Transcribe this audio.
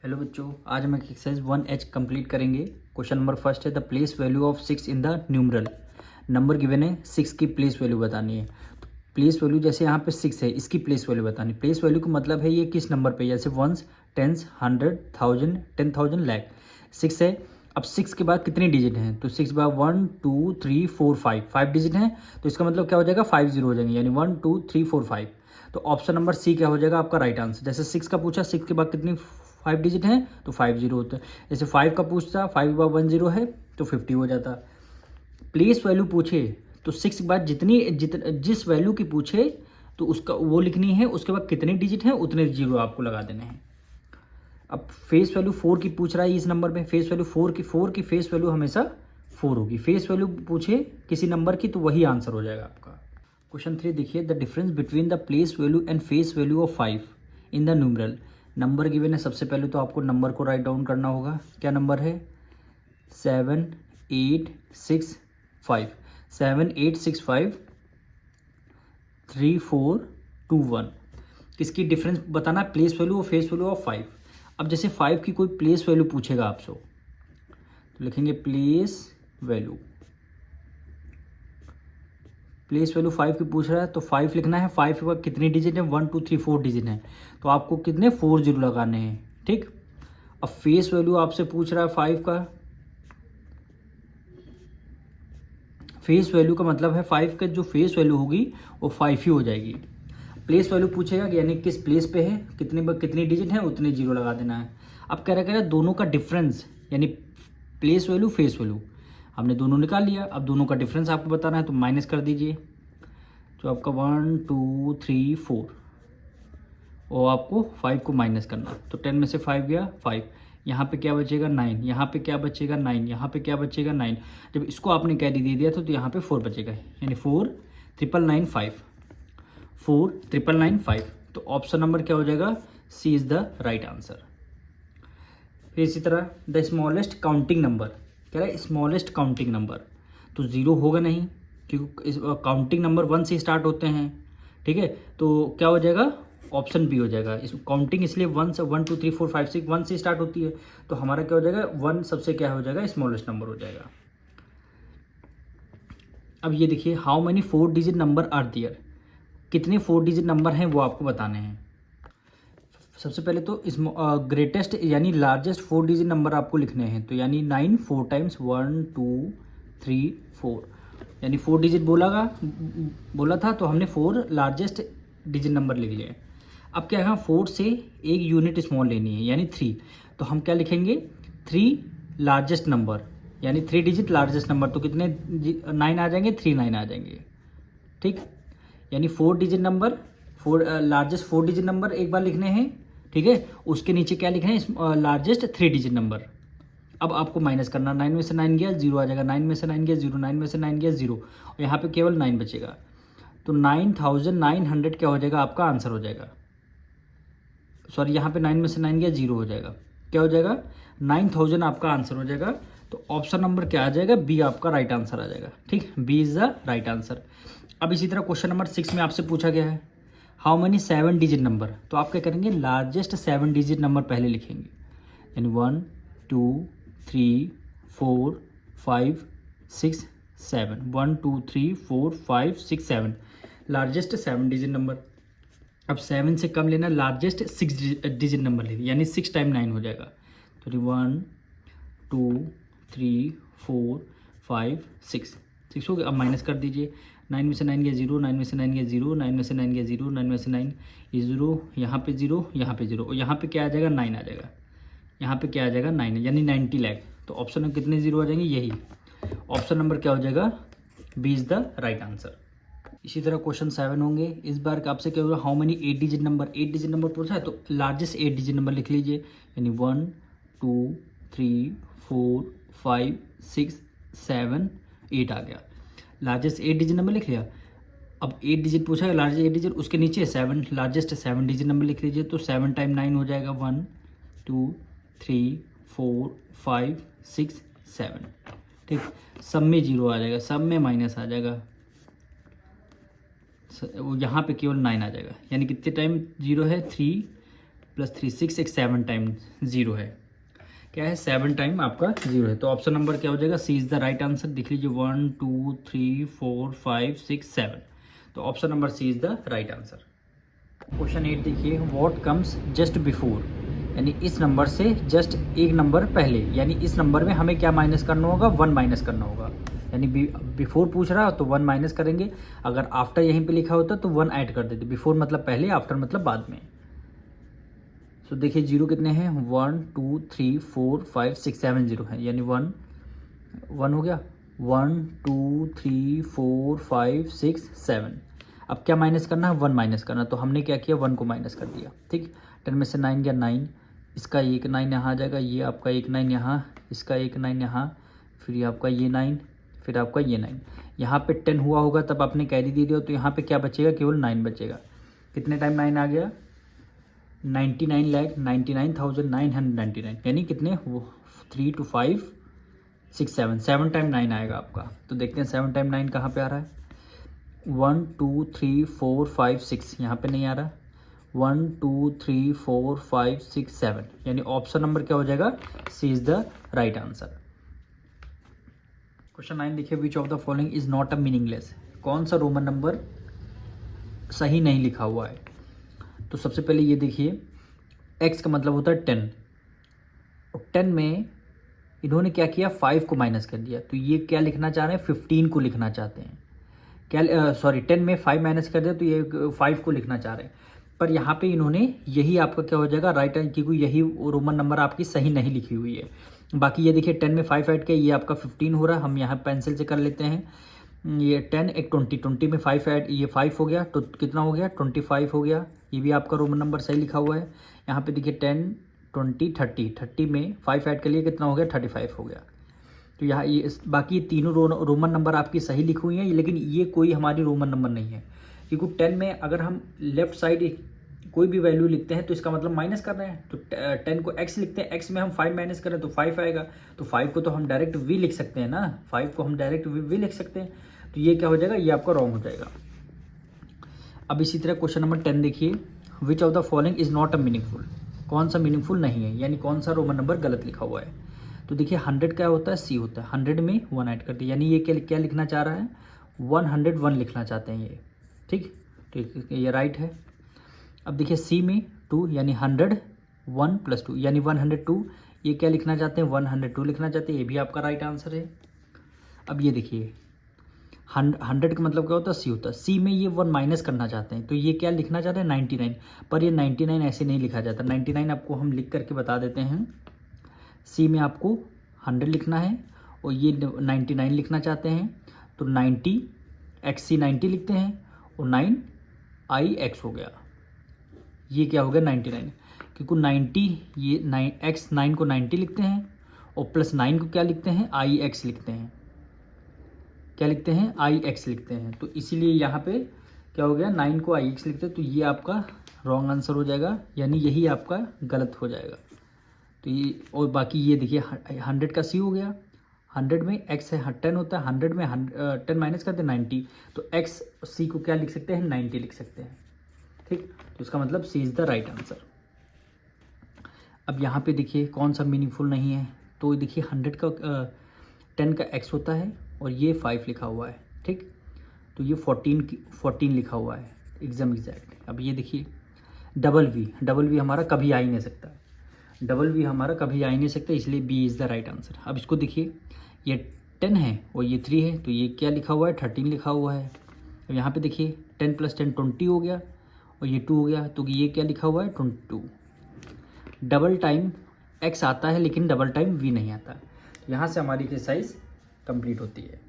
Hello बच्चों, आज हम एक्सरसाइज 1H कंप्लीट करेंगे। क्वेश्चन नंबर फर्स्ट है the place value of 6 in the numeral. Number given है, 6 की प्लेस वैल्यू बतानी है। तो प्लेस वैल्यू जैसे यहाँ पे 6 है, इसकी प्लेस वैल्यू बतानी। प्लेस वैल्यू का मतलब है ये किस नंबर पे, जैसे वंस, टेंस, 100, 1000, 10,000, लाख। 6 है। अब 6 के बाद कितनी डिजिट हैं, तो 6 बाय 1 2 3 4 5 डिजिट हैं। तो इसका मतलब क्या हो जाएगा, 5 जीरो हो जाएंगे, यानी 1 2 3 4 5। तो ऑप्शन नंबर सी क्या हो जाएगा आपका राइट आंसर। जैसे 6 का पूछा, 6 के बाद कितनी 5 डिजिट हैं, तो 5 जीरो होता है। जैसे 5 का पूछता, 5 बाय 1 जीरो है तो 50 हो जाता। प्लेस वैल्यू पूछे तो 6 के बाद जिस वैल्यू की पूछे तो उसका वो लिखनी है, उसके बाद कितने डिजिट हैं उतने जीरो आपको लगा देने हैं। अब फेस वैल्यू 4 की पूछ रहा है इस नंबर में, फेस वैल्यू 4 की फेस वैल्यू हमेशा 4 होगी। फेस वैल्यू पूछे किसी नंबर की तो वही आंसर हो जाएगा आपका। क्वेश्चन 3 देखिए, the difference between the place value and face value of 5 in the numeral. Number given है, सबसे पहले तो आपको नंबर को राइट डाउन करना होगा। क्या नंबर है, 7 8 6 5, 7 8 6 5 3 4 2 1। किसकी डिफरेंस बताना, प्लेस वैल्यू और फेस वैल्यू ऑफ 5। अब जैसे 5 की कोई प्लेस वैल्यू पूछेगा आपसे तो लिखेंगे प्लेस वैल्यू। प्लेस वैल्यू 5 की पूछ रहा है तो 5 लिखना है। 5 के बाद कितनी डिजिट है, 1 2 3 4 डिजिट है, तो आपको कितने 4 जीरो लगाने हैं। ठीक। अब फेस वैल्यू आपसे पूछ रहा है 5 का। फेस वैल्यू का मतलब है 5 का जो फेस वैल्यू होगी वो 5 ही हो जाएगी। प्लेस वैल्यू पूछेगा कि यानी किस प्लेस पे है, कितनी डिजिट है उतने जीरो लगा देना है। अब कह रहा है दोनों का डिफरेंस, यानी प्लेस वैल्यू फेस वैल्यू हमने दोनों निकाल लिया। अब दोनों का डिफरेंस आपको बताना है तो माइनस कर दीजिए। तो आपका 1 2 3 4 और आपको 5 को माइनस करना, तो 10 में से 5 गया 5। यहाँ पे क्या बचेगा 9, यहाँ पे क्या बचेगा 9, यहाँ पे क्या बचेगा 9। जब इसको आपने कैरी दे दिया था तो यहाँ पे 4 बचेगा, यानी 4 ट्रिपल 9 5, 4 ट्रिपल 9 5। तो ऑप्शन नंबर क्या हो जाएगा, C is the right answer. फिर इसी तरह द स्मॉलेस्ट काउंटिंग नंबर, कह रहा है स्मॉलेस्ट काउंटिंग नंबर, तो जीरो होगा नहीं क्योंकि काउंटिंग नंबर 1 से स्टार्ट होते हैं। ठीक है, तो क्या हो जाएगा, ऑप्शन बी हो जाएगा। इस काउंटिंग इसलिए 1 से 1 2 3 4 5 6 1 से स्टार्ट होती है, तो हमारा क्या हो जाएगा 1 सबसे क्या हो जाएगा, स्मॉलेस्ट नंबर हो जाएगा। अब ये देखिए, how many 4 digit number are there, कितने 4 डिजिट नंबर हैं वो आपको बताने हैं। सबसे पहले तो इस ग्रेटेस्ट यानी लार्जेस्ट 4 डिजिट नंबर आपको लिखने हैं, तो यानी 9 4 टाइम्स 1 2 3 4, यानी 4 डिजिट बोला था तो हमने 4 लार्जेस्ट डिजिट नंबर लिख लिए। अब क्या है, 4 से एक यूनिट स्मॉल लेनी है यानी 3, तो हम क्या लिखेंगे 3 लार्जेस्ट नंबर, यानी 3 डिजिट लार्जेस्ट नंबर, तो कितने 9 आ जाएंगे, 3 9 आ जाएंगे। ठीक, यानी 4 digit number, 4 largest 4 digit number एक बार लिखने हैं। ठीक है, उसके नीचे क्या लिखना है, लार्जेस्ट 3 डिजिट नंबर। अब आपको माइनस करना, 9 में से 9 गया 0 आ जाएगा, 9 में से 9 गया 0, 9 में से 9 गया 0, और यहाँ पे केवल 9 बचेगा, तो 9900 क्या हो जाएगा आपका आंसर हो जाएगा। सॉरी, यहाँ पे 9 में से 9 गया 0 हो जाएगा, क्या हो जाएगा 9000 आपका आंसर हो जाएगा। तो ऑप्शन नंबर क्या आ जाएगा, बी आपका राइट आंसर आ जाएगा। ठीक, B is the right answer. अब इसी तरह क्वेश्चन नंबर 6 में आपसे पूछा गया है हाउ मेनी 7 डिजिट नंबर, तो आप क्या करेंगे, लार्जेस्ट 7 डिजिट नंबर पहले लिखेंगे, यानी 1 2 3 4 5 6 7, 1 2 3 4 5 6 7, लार्जेस्ट 7 डिजिट नंबर। अब 7 से कम लेना, लार्जेस्ट 6 डिजिट नंबर ले, यानी 6 टाइम 9 हो जाएगा, तो 1 2 3 4 5 6 हो गया। अब माइनस कर दीजिए, 9 में से 9 गया 0, 9 में से 9 गया 0, 9 में से 9 गया 0, 9 में से 9 ये 0, यहाँ पे 0, यहाँ पे 0, और यहाँ पे क्या आ जाएगा 9 आ जाएगा, यहाँ पे क्या आ जाएगा 9, यानी 90 लाख। तो ऑप्शन में कितने जीरो आ जाएंगे, यही ऑप्शन नंबर क्या हो जाएगा, B is the right answer. इसी तरह क्वेश्चन 7 होंगे। इस बार आपसे क्या होगा, how many 8 digit number, 8 digit number पूछा है तो लार्जेस्ट 8 डिजिट नंबर लिख लीजिए, यानी 1 2 3 4 5 6 7 8 आ गया, लार्जेस्ट 8 डिजिट नंबर लिख लिया। अब 8 डिजिट पूछा है, लार्जेस्ट 8 डिजिट, उसके नीचे 7 लार्जेस्ट 7 डिजिट नंबर लिख लीजिए, तो 7 टाइम 9 हो जाएगा, 1 2 3 4 5 6 7। ठीक, सब में जीरो आ जाएगा, सब में माइनस आ जाएगा, वो यहाँ पे केवल 9 आ जाएगा, यानी कितने टाइम जीरो है, 3 प्लस 3 6 एक 7 टाइम 0 है, क्या है 7 टाइम आपका 0 है। तो ऑप्शन नंबर क्या हो जाएगा, सी इज़ द राइट आंसर। देख लीजिए 1 2 3 4 5 6 7, तो option number C is the right answer. Question 8 देखिए, व्हाट कम्स जस्ट बिफोर, यानी इस नंबर से जस्ट एक नंबर पहले, यानी इस नंबर में हमें क्या माइनस करना होगा, 1 माइनस करना होगा। यानी बिफोर पूछ रहा तो 1 माइनस करेंगे, अगर आफ्टर यहीं पे लिखा होता तो 1 ऐड कर देते। बिफोर मतलब पहले, आफ्टर मतलब बाद में। तो देखिए 0 कितने हैं, 1 2 3 4 5 6 7 0 है, यानी 1 हो गया, 1 2 3 4 5 6 7। अब क्या माइनस करना है, 1 माइनस करना, तो हमने क्या किया, 1 को माइनस कर दिया। ठीक, 10 में से 9 गया 9, इसका एक 9 यहाँ आ जाएगा, ये आपका एक 9 यहाँ, इसका एक 9 यहाँ, फिर ये आपका ये 9, फिर आपका ये 9। यहाँ पे 10 हुआ होगा तब आपने कैरी दे दिया, तो यहाँ पे क्या बचेगा, केवल 9 बचेगा। कितने टाइम 9 आ गया, 99,99,999, यानी कितने, 3 2 5 6 7 टाइम 9 आएगा आपका। तो देखते हैं 7 टाइम 9 कहाँ पे आ रहा है, 1 2 3 4 5 6, यहाँ पे नहीं आ रहा, 1 2 3 4 5 6 7, यानी ऑप्शन नंबर क्या हो जाएगा, C is the right answer. Question 9 देखिए, which of the following is not a meaningless, कौन सा रोमन नंबर सही नहीं लिखा हुआ है। तो सबसे पहले ये देखिए, x का मतलब होता है 10, और 10 में इन्होंने क्या किया, 5 को माइनस कर दिया, तो ये क्या लिखना चाह रहे हैं, 15 को लिखना चाहते हैं। क्या सॉरी 10 में 5 माइनस कर दिया, तो ये 5 को लिखना चाह रहे हैं। पर यहाँ पे इन्होंने यही आपका क्या हो जाएगा, राइट आंसर, क्योंकि यही रोमन नंबर आपकी सही नहीं लिखी हुई है। बाकी ये देखिए 10 में 5 ऐड किया, ये आपका 15 हो रहा है। हम यहाँ पेंसिल से कर लेते हैं, ये 10 एक 20 में 5 ऐड, ये 5 हो गया, तो कितना हो गया, 25 हो गया। ये भी आपका रोमन नंबर सही लिखा हुआ है। यहाँ पे देखिए 10 20 30 में 5 ऐड कर लिए, कितना हो गया, 35 हो गया। तो यहाँ ये बाकी ये तीनों रोमन नंबर आपकी सही लिखी हुई हैं, लेकिन ये कोई हमारी रोमन नंबर नहीं है, क्योंकि 10 में अगर हम लेफ्ट साइड कोई भी वैल्यू लिखते हैं तो इसका मतलब माइनस कर रहे हैं। तो 10 को x लिखते हैं, x में हम 5 माइनस करें तो 5 आएगा, तो 5 को तो हम डायरेक्ट v लिख सकते हैं ना, 5 को हम डायरेक्ट v लिख सकते हैं। तो ये क्या हो जाएगा, ये आपका रॉन्ग हो जाएगा। अब इसी तरह क्वेश्चन नंबर 10 देखिए, which of the following is not a meaningful, कौन सा मीनिंगफुल नहीं है, यानी कौन सा रोमन नंबर गलत लिखा हुआ है। तो देखिए 100 क्या होता है, सी होता है, 100 में 1 ऐड कर दिया, यानी ये क्या लिखना चाह रहा है, 101 लिखना चाहते हैं ये। ठीक, तो ये राइट है। अब देखिए सी में 2, यानी 101 + 2, यानी 102, ये क्या लिखना चाहते हैं, 102 लिखना चाहते हैं, ये भी आपका राइट आंसर है। अब ये देखिए 100 का मतलब क्या होता है, सी होता है, सी में ये 1 माइनस करना चाहते हैं, तो ये क्या लिखना चाहते हैं, 99, पर ये 99 ऐसे नहीं लिखा जाता। 99 आपको हम लिख करके बता देते हैं, सी में आपको 100 लिखना है और ये 99 लिखना चाहते हैं, तो 90 XC 90 लिखते हैं और 9 IX हो गया, ये क्या हो गया 99, क्योंकि 90 ये 9 को 90 लिखते हैं और प्लस 9 को क्या लिखते हैं, IX लिखते हैं, क्या लिखते हैं, IX लिखते हैं। तो इसीलिए यहाँ पे क्या हो गया, 9 को IX लिखते हैं, तो ये आपका रॉन्ग आंसर हो जाएगा, यानी यही आपका गलत हो जाएगा। तो ये, और बाकी ये देखिए 100 का सी हो गया, 100 में x है 10 होता है, 100 में 10 माइनस करते हैं 90, तो x सी को क्या लिख सकते हैं, 90 लिख सकते हैं। ठीक, तो इसका मतलब सी इज़ द राइट आंसर। अब यहाँ पे देखिए कौन सा मीनिंगफुल नहीं है, तो देखिए 100 का 10 का x होता है और ये 5 लिखा हुआ है। ठीक, तो ये 14 लिखा हुआ है एकदम एग्जैक्ट। अब ये देखिए डबल वी हमारा कभी आ ही नहीं सकता, इसलिए B is the right answer. अब इसको देखिए, ये 10 है और ये 3 है, तो ये क्या लिखा हुआ है, 13 लिखा हुआ है। अब यहाँ पे देखिए 10 + 10 20 हो गया और ये 2 हो गया, तो ये क्या लिखा हुआ है, 22। डबल टाइम x आता है लेकिन डबल टाइम v नहीं आता। यहाँ से हमारी एक्सरसाइज कंप्लीट होती है।